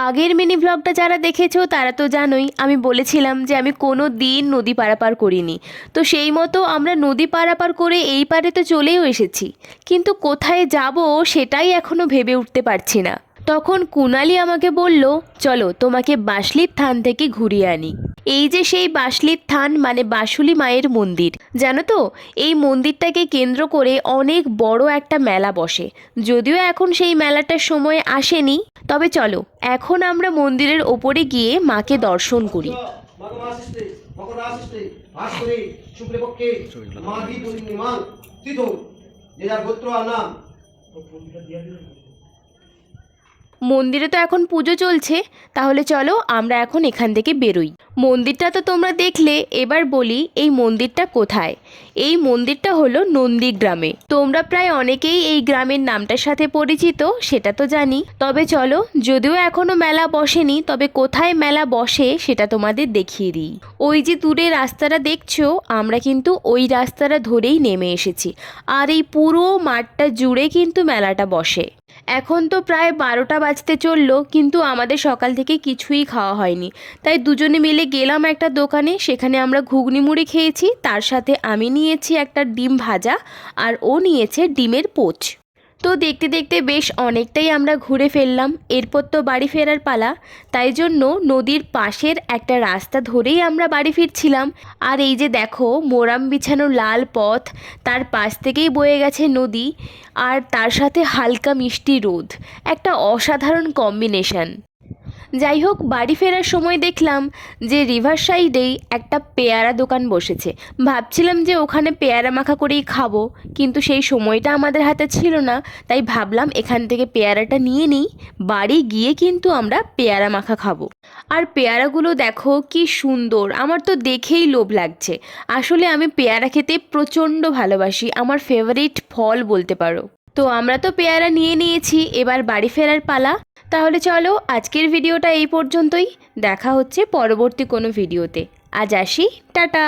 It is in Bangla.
আগের মিনি ব্লগটা যারা দেখেছো তারা তো জানোই আমি বলেছিলাম যে আমি কোনো দিন নদী পারাপার করিনি। তো সেই মতো আমরা নদী পারাপার করে এই পারে তো চলেও এসেছি, কিন্তু কোথায় যাব সেটাই এখনও ভেবে উঠতে পারছি না। তখন কুনালি আমাকে বলল, চলো তোমাকে বাঁশলির থান থেকে ঘুরিয়ে আনি। এই যে সেই বাঁশলির থান মানে বাঁশুলি মায়ের মন্দির, জানো তো এই মন্দিরটাকে কেন্দ্র করে অনেক বড় একটা মেলা বসে। যদিও এখন সেই মেলাটার সময় আসেনি, তবে চলো এখন আমরা মন্দিরের ওপরে গিয়ে মাকে দর্শন করি। মন্দিরে তো এখন পুজো চলছে, তাহলে চলো আমরা এখন এখান থেকে বেরোই। মন্দিরটা তো তোমরা দেখলে, এবার বলি এই মন্দিরটা কোথায়। এই মন্দিরটা হলো নন্দীগ্রামে। তোমরা প্রায় অনেকেই এই গ্রামের নামটার সাথে পরিচিত সেটা তো জানি, তবে চলো যদিও এখনো মেলা বসেনি, তবে কোথায় মেলা বসে সেটা তোমাদের দেখিয়ে দিই। ওই যে দূরে রাস্তাটা দেখছো, আমরা কিন্তু ওই রাস্তাটা ধরেই নেমে এসেছি, আর এই পুরো মাঠটা জুড়ে কিন্তু মেলাটা বসে। এখন তো প্রায় 12টা বাজতে চললো, কিন্তু আমাদের সকাল থেকে কিছুই খাওয়া হয়নি, তাই দুজনে মিলে গেলাম একটা দোকানে। সেখানে আমরা ঘুগনি মুড়ি খেয়েছি, তার সাথে আমি নিয়েছি একটা ডিম ভাজা আর ও নিয়েছে ডিমের পোচ। তো দেখতে দেখতে বেশ অনেকটাই আমরা ঘুরে ফেললাম। এরপর তো বাড়ি ফেরার পালা, তাই জন্য নদীর পাশের একটা রাস্তা ধরেই আমরা বাড়ি ফিরছিলাম। আর এই যে দেখো মোরাম বিছানো লাল পথ, তার পাশ থেকেই বয়ে গেছে নদী, আর তার সাথে হালকা মিষ্টি রোদ, একটা অসাধারণ কম্বিনেশন। যাই হোক, বাড়ি ফেরার সময় দেখলাম যে রিভার সাইডেই একটা পেয়ারা দোকান বসেছে। ভাবছিলাম যে ওখানে পেয়ারা মাখা করেই খাবো, কিন্তু সেই সময়টা আমাদের হাতে ছিল না, তাই ভাবলাম এখান থেকে পেয়ারাটা নিয়ে নিই, বাড়ি গিয়ে কিন্তু আমরা পেয়ারা মাখা খাবো। আর পেয়ারাগুলো দেখো কি সুন্দর, আমার তো দেখেই লোভ লাগছে। আসলে আমি পেয়ারা খেতে প্রচণ্ড ভালোবাসি, আমার ফেভারিট ফল বলতে পারো। তো আমরা তো পেয়ারা নিয়ে নিয়েছি, এবার বাড়ি ফেরার পালা। তাহলে চলো আজকের ভিডিওটা এই পর্যন্তই, দেখা হচ্ছে পরবর্তী কোনো ভিডিওতে। আজ আসি, টাটা।